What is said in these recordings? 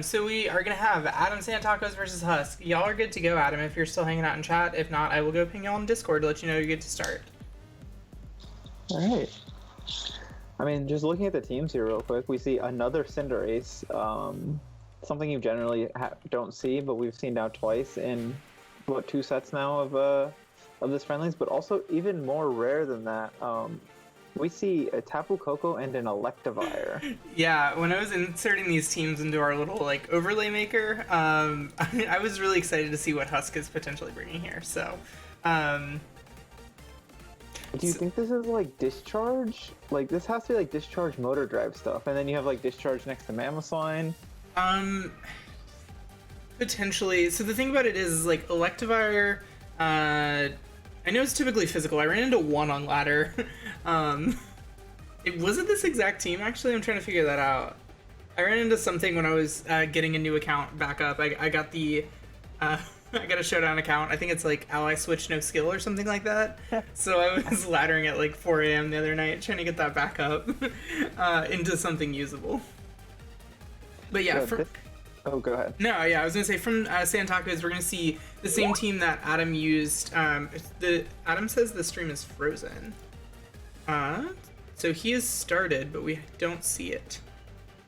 So we are gonna have Adam Santacos versus Husk. Y'all are good to go, Adam, if you're still hanging out in chat. If not, I will go ping y'all on Discord to let you know you're good to start. All right. I mean, just looking at the teams here real quick, we see another Cinderace. Something you generally don't see, but we've seen now twice in, what, 2 sets now of this Friendlies, but also even more rare than that. We see a Tapu Koko and an Electivire. Yeah, when I was inserting these teams into our little like overlay maker, I was really excited to see what Husk is potentially bringing here. So, Do you think this is like Discharge? Like, this has to be like Discharge Motor Drive stuff, and then you have like Discharge next to Mamoswine. Potentially. So the thing about it is like Electivire. I know it's typically physical. I ran into one on ladder. It wasn't this exact team, actually. I'm trying to figure that out. I ran into something when I was getting a new account back up. I got the... I got a showdown account. I think it's like ally switch no skill or something like that. So I was laddering at like 4 a.m. the other night trying to get that back up into something usable. But yeah, oh, go ahead. No, yeah, I was gonna say from Santacos, we're gonna see the same team that Adam used. Adam says the stream is frozen. So he has started, but we don't see it.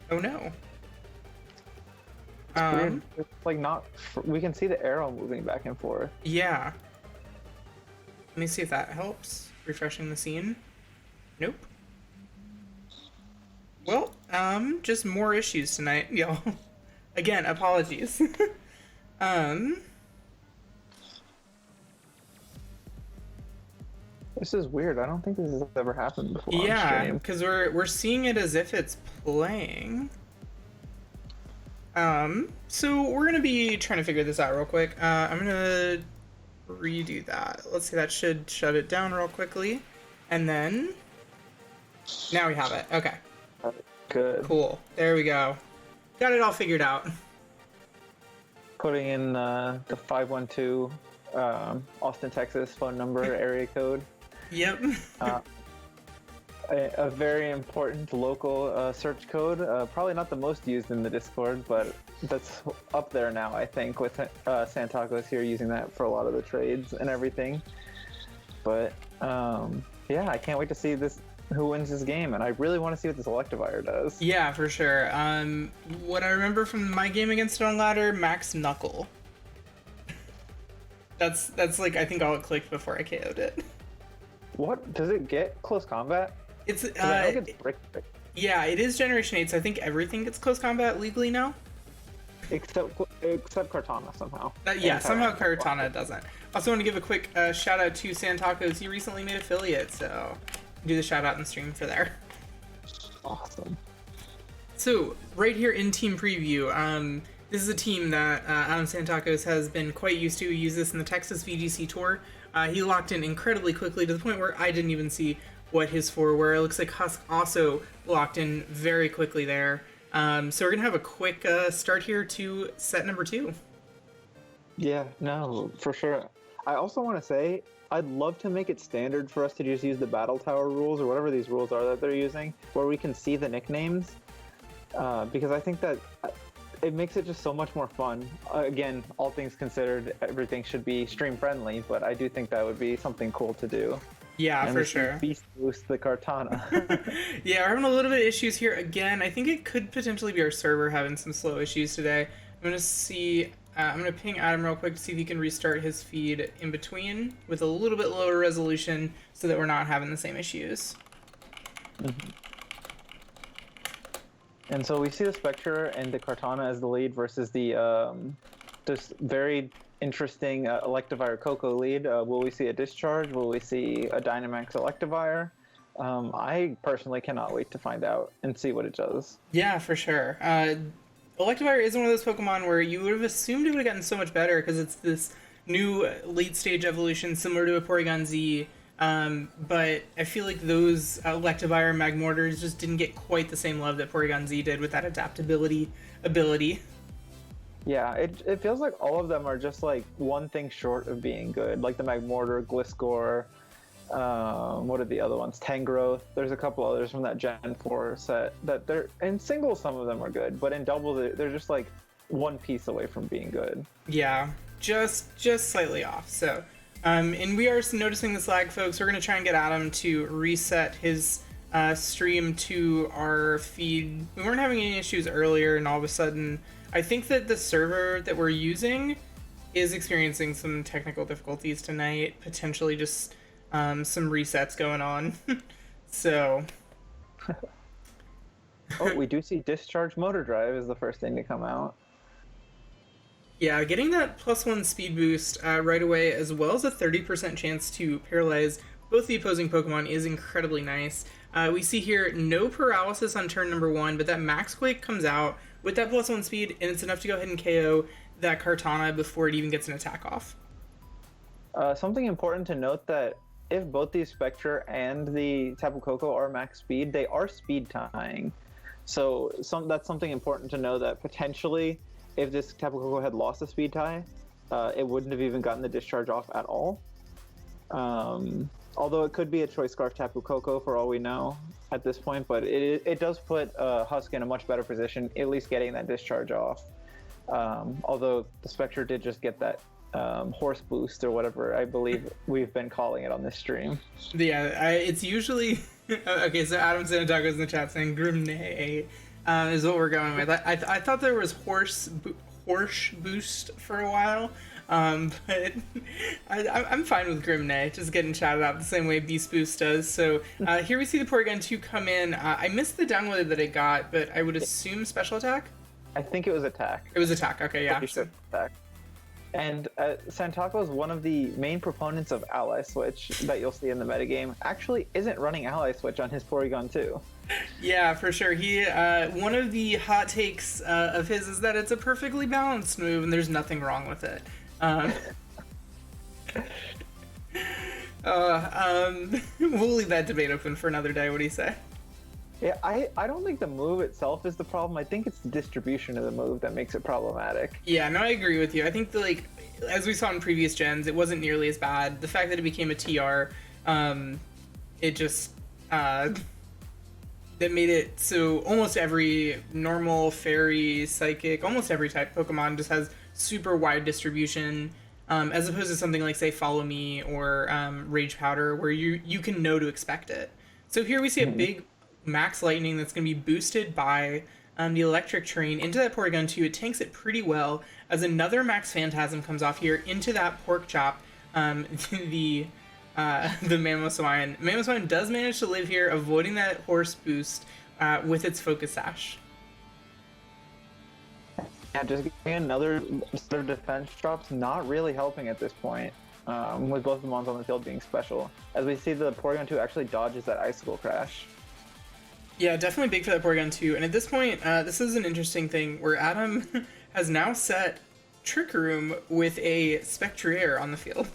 Oh no. It's like not. We can see the arrow moving back and forth. Yeah. Let me see if that helps. Refreshing the scene. Nope. Well, just more issues tonight, y'all. Again, apologies. This is weird. I don't think this has ever happened before. Yeah, because we're seeing it as if it's playing. So we're gonna be trying to figure this out real quick. I'm gonna redo that. Let's see, that should shut it down real quickly, and then now we have it. Okay. Good. Cool. There we go. Got it all figured out. Putting in the 512 Austin, Texas phone number area code. Yep. A very important local search code. Probably not the most used in the Discord, but that's up there now, I think, with Santacos here using that for a lot of the trades and everything. But yeah, I can't wait to see who wins this game, and I really want to see what this Electivire does. Yeah, for sure. What I remember from my game against it on ladder, Max Knuckle. That's like, I think all it clicked before I KO'd it. What? Does it get close combat? It's I know it gets brick. Yeah, it is Generation 8, so I think everything gets close combat legally now. Except Cortana somehow. Yeah, somehow Cortana doesn't. Also want to give a quick shout out to Santacos. He recently made affiliate, so do the shout out and stream for there. Awesome. So right here in team preview, this is a team that Adam Santacos has been quite used to. He used this in the Texas VGC tour. He locked in incredibly quickly to the point where I didn't even see what his four were. It looks like Husk also locked in very quickly there. So we're gonna have a quick start here to set number 2. Yeah, no, for sure. I also want to say, I'd love to make it standard for us to just use the Battle Tower rules, or whatever these rules are that they're using, where we can see the nicknames, because I think that it makes it just so much more fun. Again, all things considered, everything should be stream friendly, but I do think that would be something cool to do. Yeah, and for sure. Beast boost the Cortana. Yeah, we're having a little bit of issues here again. I think it could potentially be our server having some slow issues today. I'm gonna see. I'm gonna ping Adam real quick to see if he can restart his feed in between with a little bit lower resolution, so that we're not having the same issues. Mm-hmm. And so we see the Spectre and the Cortana as the lead versus the this very interesting Electivire Coco lead. Will we see a Discharge? Will we see a Dynamax Electivire? I personally cannot wait to find out and see what it does. Yeah, for sure. Electivire is one of those Pokemon where you would have assumed it would have gotten so much better because it's this new late stage evolution similar to a Porygon Z. But I feel like those Electivire Magmortars just didn't get quite the same love that Porygon Z did with that adaptability ability. Yeah, it feels like all of them are just like one thing short of being good, like the Magmortar, Gliscor, What are the other ones? Tangrowth. There's a couple others from that Gen 4 set that they're in singles. Some of them are good, but in doubles, they're just like one piece away from being good. Yeah, just slightly off. So, and we are noticing this lag, folks. We're gonna try and get Adam to reset his stream to our feed. We weren't having any issues earlier, and all of a sudden, I think that the server that we're using is experiencing some technical difficulties tonight. Potentially just some resets going on. So. Oh, we do see Discharge Motor Drive is the first thing to come out. Yeah, getting that +1 speed boost right away, as well as a 30% chance to paralyze both the opposing Pokemon, is incredibly nice. We see here no paralysis on turn number 1, but that Max Quake comes out with that +1 speed, and it's enough to go ahead and KO that Kartana before it even gets an attack off. Something important to note that if both the Spectre and the Tapu Koko are max speed, they are speed tying. So that's something important to know, that potentially if this Tapu Koko had lost a speed tie, it wouldn't have even gotten the discharge off at all. Although it could be a Choice Scarf Tapu Koko for all we know at this point, but it does put Husk in a much better position, at least getting that discharge off. Although the Spectre did just get that horse boost or whatever I believe we've been calling it on this stream. Yeah, it's usually okay. So Adam Santago's in the chat saying Grimnay is what we're going with. I thought there was horse boost for a while, but I'm fine with Grimnay, just getting shouted out the same way Beast Boost does. So here we see the Porygon 2 come in. I missed the download that it got, but I would assume special attack? I think it was attack. It was attack, okay, yeah. Attack. And Santaco is one of the main proponents of Ally Switch that you'll see in the metagame. Actually isn't running Ally Switch on his Porygon 2. Yeah, for sure. He one of the hot takes of his is that it's a perfectly balanced move and there's nothing wrong with it. We'll leave that debate open for another day. What do you say? Yeah, I don't think the move itself is the problem. I think it's the distribution of the move that makes it problematic. Yeah, no, I agree with you. I think that, as we saw in previous gens, it wasn't nearly as bad. The fact that it became a TR, it just that made it so almost every normal, fairy, psychic, almost every type Pokemon just has super wide distribution, as opposed to something like, say, Follow Me or Rage Powder, where you can know to expect it. So here we see a big Max Lightning that's going to be boosted by the Electric Train into that Porygon 2. It tanks it pretty well, as another Max Phantasm comes off here into that Pork Chop, the Mamoswine. Mamoswine does manage to live here, avoiding that Horse boost with its Focus Sash. Yeah, just getting another sort of defense drop's not really helping at this point, with both the mons on the field being special, as we see the Porygon 2 actually dodges that Icicle Crash. Yeah, definitely big for that Porygon 2. And at this point, this is an interesting thing where Adam has now set Trick Room with a Spectrier on the field.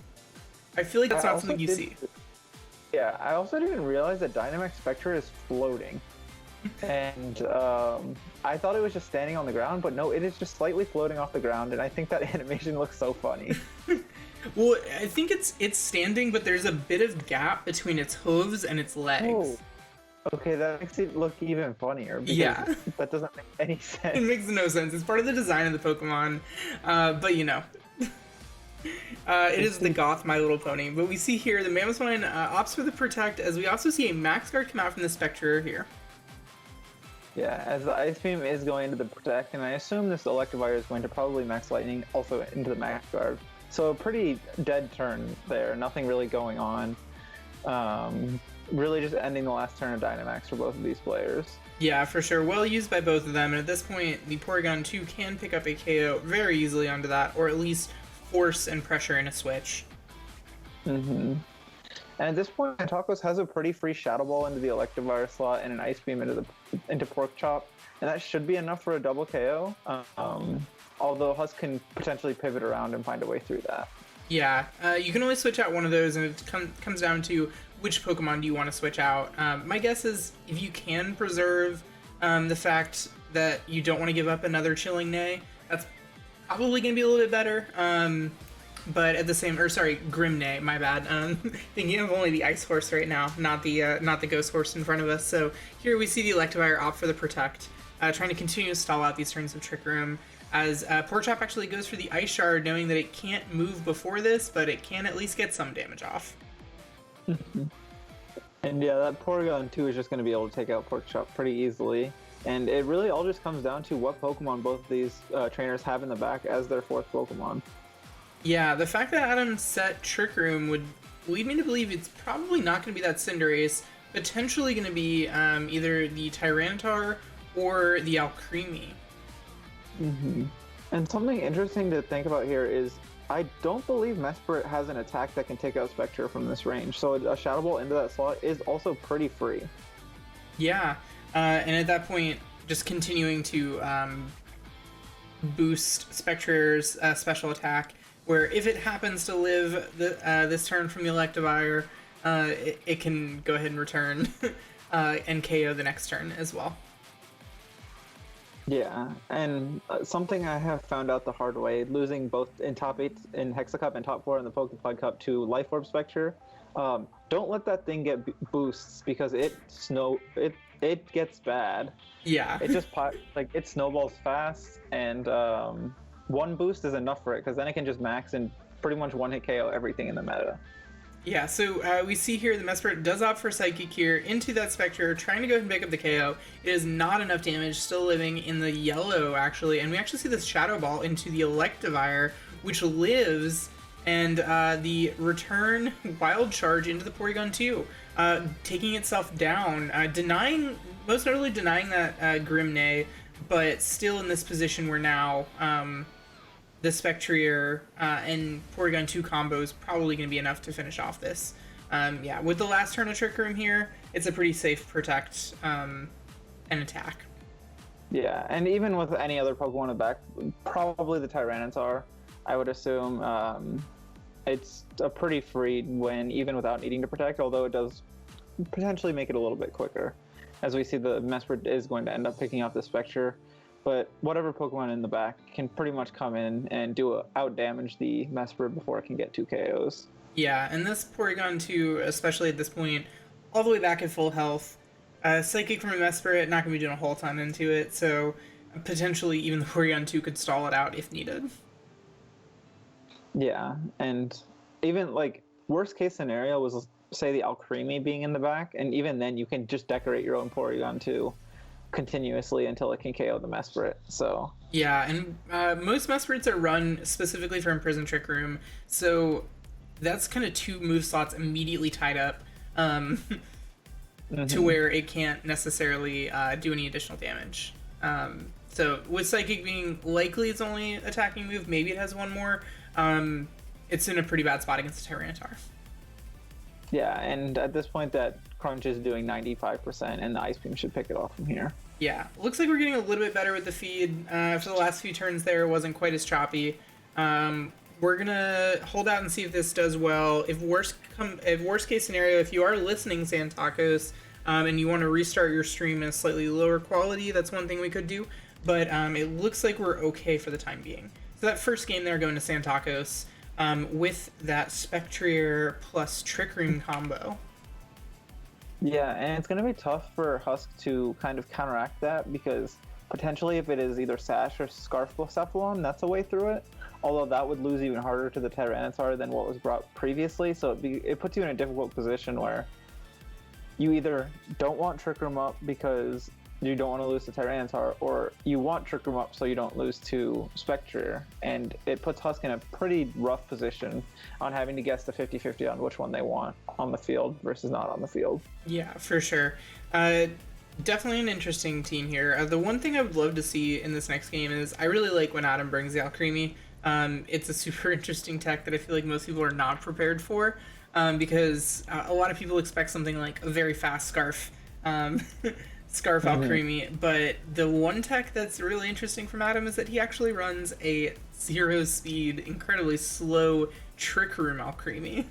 I feel like that's not something you see. Yeah, I also didn't realize that Dynamax Spectre is floating. And I thought it was just standing on the ground, but no, it is just slightly floating off the ground, and I think that animation looks so funny. Well, I think it's standing, but there's a bit of gap between its hooves and its legs. Oh. Okay, that makes it look even funnier. Yeah. That doesn't make any sense. It makes no sense. It's part of the design of the Pokemon, but you know. It is the goth My Little Pony. But we see here the Mamoswine opts for the Protect, as we also see a Max Guard come out from the Spectre here. Yeah, as the Ice Beam is going into the Protect, and I assume this Electivire is going to probably Max Lightning also into the Max Guard. So a pretty dead turn there, nothing really going on. Really just ending the last turn of Dynamax for both of these players. Yeah, for sure. Well used by both of them, and at this point, the Porygon 2 can pick up a KO very easily onto that, or at least force and pressure in a switch. And at this point, Tacos has a pretty free Shadow Ball into the Electivire slot and an Ice Beam into Pork Chop, and that should be enough for a double KO. Although Husk can potentially pivot around and find a way through that. Yeah, you can only switch out one of those, and it comes down to which Pokemon do you want to switch out. My guess is if you can preserve the fact that you don't want to give up another Chilling Neigh, that's probably going to be a little bit better. but at the same, or sorry, Grimnay, my bad. Thinking of only the Ice Horse right now, not the Ghost Horse in front of us. So here we see the Electivire opt for the Protect, trying to continue to stall out these turns of Trick Room, as Porchop actually goes for the Ice Shard, knowing that it can't move before this, but it can at least get some damage off. And yeah, that Porygon 2 is just going to be able to take out Porkchop pretty easily. And it really all just comes down to what Pokemon both of these trainers have in the back as their fourth Pokemon. Yeah, the fact that Adam set Trick Room would lead me to believe it's probably not going to be that Cinderace, potentially going to be either the Tyranitar or the Alcremie. And something interesting to think about here is I don't believe Mesprit has an attack that can take out Spectre from this range, so a Shadow Ball into that slot is also pretty free. Yeah, and at that point, just continuing to boost Spectre's special attack, where if it happens to live this turn from the Electivire, it can go ahead and return and KO the next turn as well. Yeah, and something I have found out the hard way, losing both in top 8 in Hexa Cup and top 4 in the Pokepod Cup to Life Orb Spectre. Don't let that thing get boosts because it gets bad. Yeah. It just it snowballs fast, and one boost is enough for it because then it can just max and pretty much one-hit KO everything in the meta. Yeah, so we see here the Mesprit does opt for Psychic here into that Spectre, trying to go ahead and pick up the KO. It is not enough damage, still living in the yellow, actually. And we actually see this Shadow Ball into the Electivire, which lives, and the return Wild Charge into the Porygon 2, taking itself down, most notably denying that Grimnay, but still in this position where now the Spectrier and Porygon 2 combo is probably going to be enough to finish off this. Yeah, with the last turn of Trick Room here, it's a pretty safe Protect and attack. Yeah, and even with any other Pokemon in the back, probably the Tyranitar, I would assume it's a pretty free win, even without needing to Protect, although it does potentially make it a little bit quicker. As we see, the Mesprit is going to end up picking up the Spectre, but whatever Pokemon in the back can pretty much come in and out damage the Mesprit before it can get 2 KOs. Yeah, and this Porygon 2, especially at this point, all the way back at full health, Psychic from a Mesprit, not going to be doing a whole ton into it, so potentially even the Porygon 2 could stall it out if needed. Yeah, and even worst case scenario was, say, the Alcremie being in the back, and even then you can just decorate your own Porygon 2 continuously until it can KO the Mesprit. So yeah, and most Mesprits are run specifically for Imprison Trick Room, so that's kind of 2 move slots immediately tied up to where it can't necessarily do any additional damage. So with Psychic being likely its only attacking move, maybe it has one more, it's in a pretty bad spot against the Tyranitar. Yeah, and at this point that Crunch is doing 95%, and the Ice Beam should pick it off from here. Yeah, looks like we're getting a little bit better with the feed. For the last few turns there, it wasn't quite as choppy. We're gonna hold out and see if this does well. If worst case scenario, if you are listening, Santacos, and you want to restart your stream in a slightly lower quality, that's one thing we could do. But it looks like we're okay for the time being. So that first game there going to Santacos with that Spectrier plus Trick Room combo. Yeah, and it's going to be tough for Husk to kind of counteract that, because potentially if it is either Sash or Scarfcephalon, that's a way through it. Although that would lose even harder to the Tyranitar than what was brought previously, so it puts you in a difficult position where you either don't want Trick Room up because you don't want to lose to Tyranitar, or you want Trick Room up so you don't lose to Spectre, and it puts Husk in a pretty rough position on having to guess the 50-50 on which one they want on the field versus not on the field. Yeah, for sure. Definitely an interesting team here. The one thing I would love to see in this next game is I really like when Adam brings the Alcremie. It's a super interesting tech that I feel like most people are not prepared for, because a lot of people expect something like a very fast Scarf. Scarf Alcremie, but the one tech that's really interesting from Adam is that he actually runs a 0 speed, incredibly slow Trick Room Alcremie.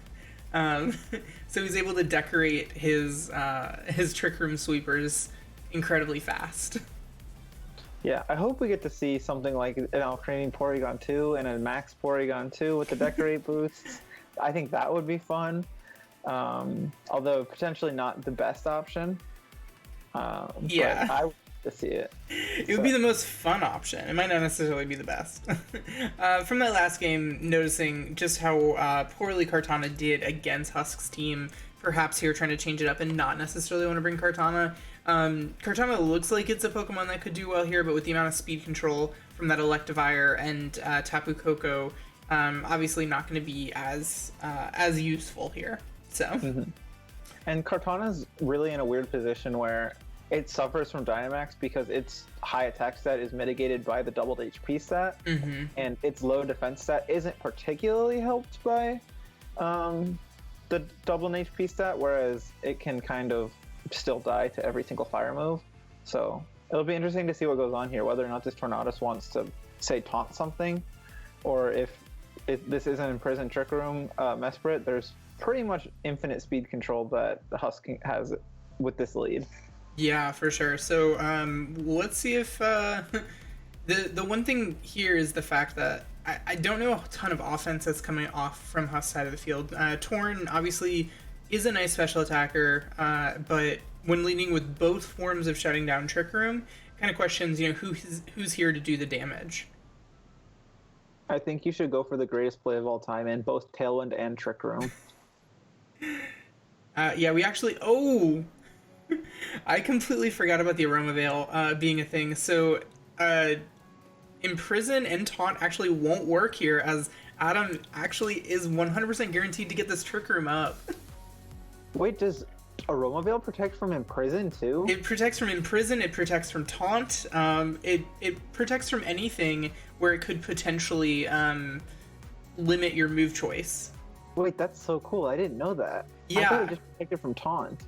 So he's able to decorate his Trick Room sweepers incredibly fast. Yeah, I hope we get to see something like an Alcranian Porygon 2 and a Max Porygon 2 with the Decorate boosts. I think that would be fun. Although potentially not the best option. Yeah. But I would like to see it. It would be the most fun option. It might not necessarily be the best. From that last game, noticing just how poorly Kartana did against Husk's team, perhaps here trying to change it up and not necessarily want to bring Kartana. Kartana looks like it's a Pokemon that could do well here, but with the amount of speed control from that Electivire and Tapu Koko, obviously not going to be as useful here. So. Mm-hmm. And Kartana's really in a weird position where it suffers from Dynamax because its high attack stat is mitigated by the doubled HP stat, and its low defense stat isn't particularly helped by the doubled HP stat, whereas it can kind of still die to every single fire move. So it'll be interesting to see what goes on here, whether or not this Tornadus wants to, say, taunt something, or if this isn't Imprison Trick Room Mesprit, there's pretty much infinite speed control that the Husk has with this lead. Yeah, for sure. So let's see if the one thing here is the fact that I don't know a ton of offense that's coming off from Husk's side of the field. Torn obviously is a nice special attacker, but when leading with both forms of shutting down Trick Room, kind of questions, who's here to do the damage. I think you should go for the greatest play of all time in both Tailwind and Trick Room. Yeah, we actually... Oh! I completely forgot about the Aroma Veil being a thing. So, Imprison and Taunt actually won't work here, as Adam actually is 100% guaranteed to get this Trick Room up. Wait, does Aroma Veil protect from Imprison too? It protects from Imprison, it protects from Taunt, it protects from anything where it could potentially limit your move choice. Wait, that's so cool. I didn't know that. Yeah. I thought it just protected from Taunt.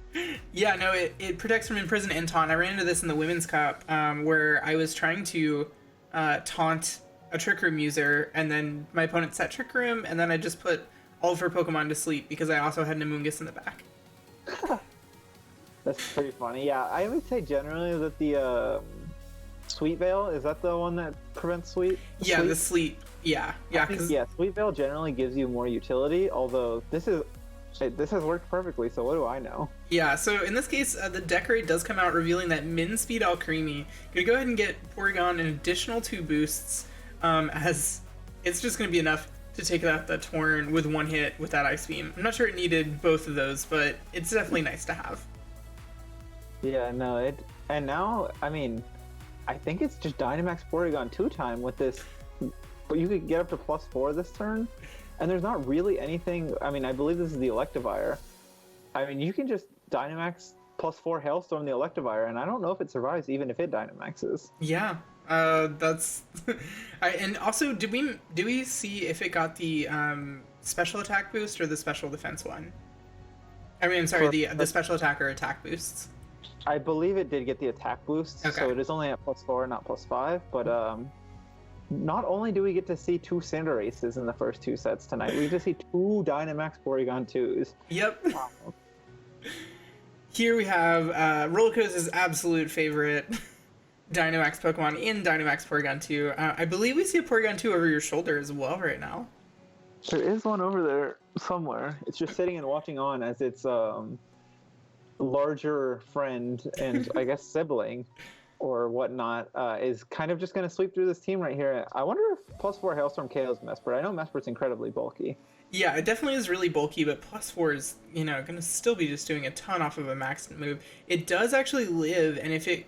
Yeah, no, it protects from Imprison and Taunt. I ran into this in the Women's Cup where I was trying to taunt a Trick Room user, and then my opponent set Trick Room, and then I just put all of her Pokemon to sleep because I also had Namungus in the back. That's pretty funny. Yeah, I would say generally that the Sweet Veil, is that the one that prevents Sleep? Yeah, the Sleep. Yeah. Yeah, Sweet Veil generally gives you more utility, although this has worked perfectly, so what do I know? Yeah, so in this case, the Decorate does come out revealing that Min Speed Alcremie. Gonna go ahead and get Porygon an additional 2 boosts, as it's just gonna be enough to take out the Torn with one hit with that Ice Beam. I'm not sure it needed both of those, but it's definitely nice to have. Yeah, no, and now, I mean, I think it's just Dynamax Porygon 2 time with this, but you could get up to +4 this turn, and there's not really anything. I mean, I believe this is the Electivire. I mean, you can just Dynamax +4 Hailstorm the Electivire, and I don't know if it survives even if it Dynamaxes. Yeah, that's... and also, did we see if it got the special attack boost or the special defense one? I mean, I'm sorry, the special attack or attack boosts. I believe it did get the attack boost, okay. So it is only at +4, not +5, but not only do we get to see 2 Cinderaces in the first 2 sets tonight, we get to see 2 Dynamax Porygon 2s. Yep. Wow. Here we have Rollercoaster's absolute favorite Dynamax Pokemon in Dynamax Porygon 2. I believe we see a Porygon 2 over your shoulder as well right now. There is one over there somewhere. It's just sitting and watching on as its larger friend and I guess sibling or whatnot is kind of just going to sweep through this team right here. I wonder if +4 Hailstorm KOs Mesprit. I know Mesprit's incredibly bulky. Yeah, it definitely is really bulky, but +4 is, going to still be just doing a ton off of a maxed move. It does actually live, and if it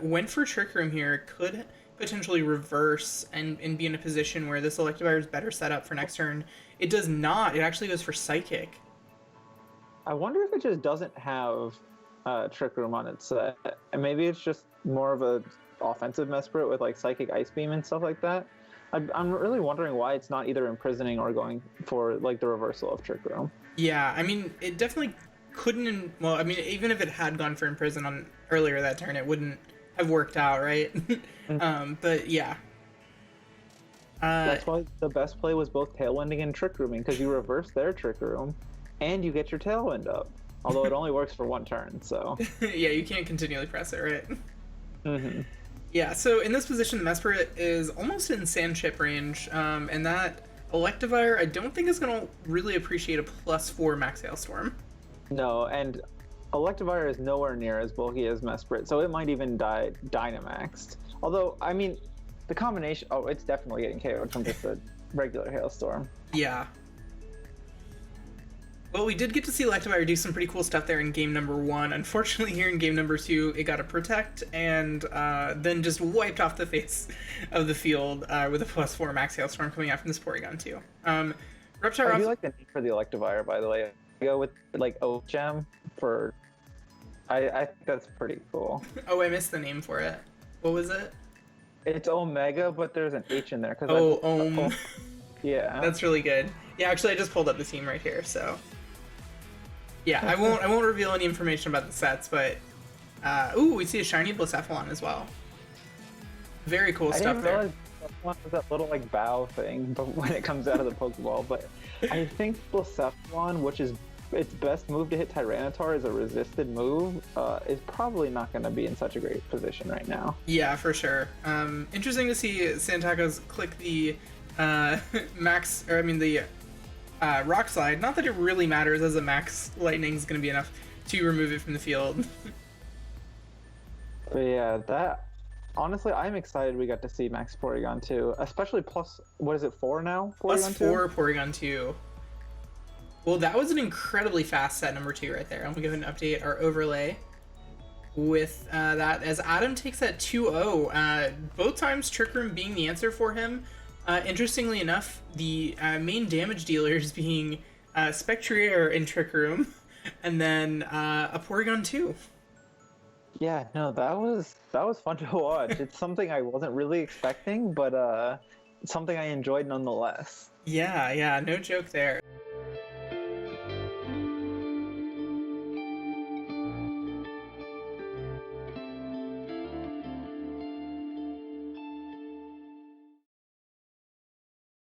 went for Trick Room here, it could potentially reverse and be in a position where this Electivire is better set up for next turn. It does not. It actually goes for Psychic. I wonder if it just doesn't have Trick Room on its set. And maybe it's just more of a offensive Mesprit with like Psychic Ice Beam and stuff like that. I'm really wondering why it's not either imprisoning or going for like the reversal of Trick Room. Yeah, I mean, it definitely couldn't. Well, I mean, even if it had gone for imprison on earlier that turn, it wouldn't have worked out, right? But yeah. That's why the best play was both Tailwinding and Trick Rooming, because you reverse their Trick Room and you get your Tailwind up. Although it only works for 1 turn, so. Yeah, you can't continually press it, right? Yeah, so in this position, the Mesprit is almost in sand chip range, and that Electivire I don't think is going to really appreciate a +4 Max Hailstorm. No, and Electivire is nowhere near as bulky as Mesprit, so it might even die Dynamaxed. Although, I mean, the combination... Oh, it's definitely getting KO'd from just a regular Hailstorm. Yeah. Well, we did get to see Electivire do some pretty cool stuff there in game number 1. Unfortunately, here in game number 2, it got a Protect and then just wiped off the face of the field with a +4 Max Hailstorm coming out from this Porygon 2. Reptile I do like the name for the Electivire, by the way. I go with, like, Oak Gem for... I think that's pretty cool. Oh, I missed the name for it. What was it? It's Omega, but there's an H in there. Oh, Yeah. That's really good. Yeah, actually, I just pulled up the team right here, so... Yeah, I won't reveal any information about the sets, but ooh, we see a shiny Blacephalon as well. Very cool stuff there. I didn't realize Blacephalon was that little like bow thing, but when it comes out of the Pokeball. But I think Blacephalon, which is its best move to hit Tyranitar, is a resisted move, is probably not going to be in such a great position right now. Yeah, for sure. Interesting to see Santakos click the Rock Slide. Not that it really matters, as a Max Lightning is going to be enough to remove it from the field. But yeah, that... Honestly, I'm excited we got to see Max Porygon 2, especially what is it, 4 now? Porygon 4 Porygon 2. Well, that was an incredibly fast set number 2 right there. I'm going to go ahead and update our overlay with that as Adam takes that 2-0. Both times Trick Room being the answer for him. Interestingly enough, the main damage dealers being Spectrier in Trick Room, and then a Porygon 2. Yeah, no, that was fun to watch. It's something I wasn't really expecting, but something I enjoyed nonetheless. Yeah, no joke there.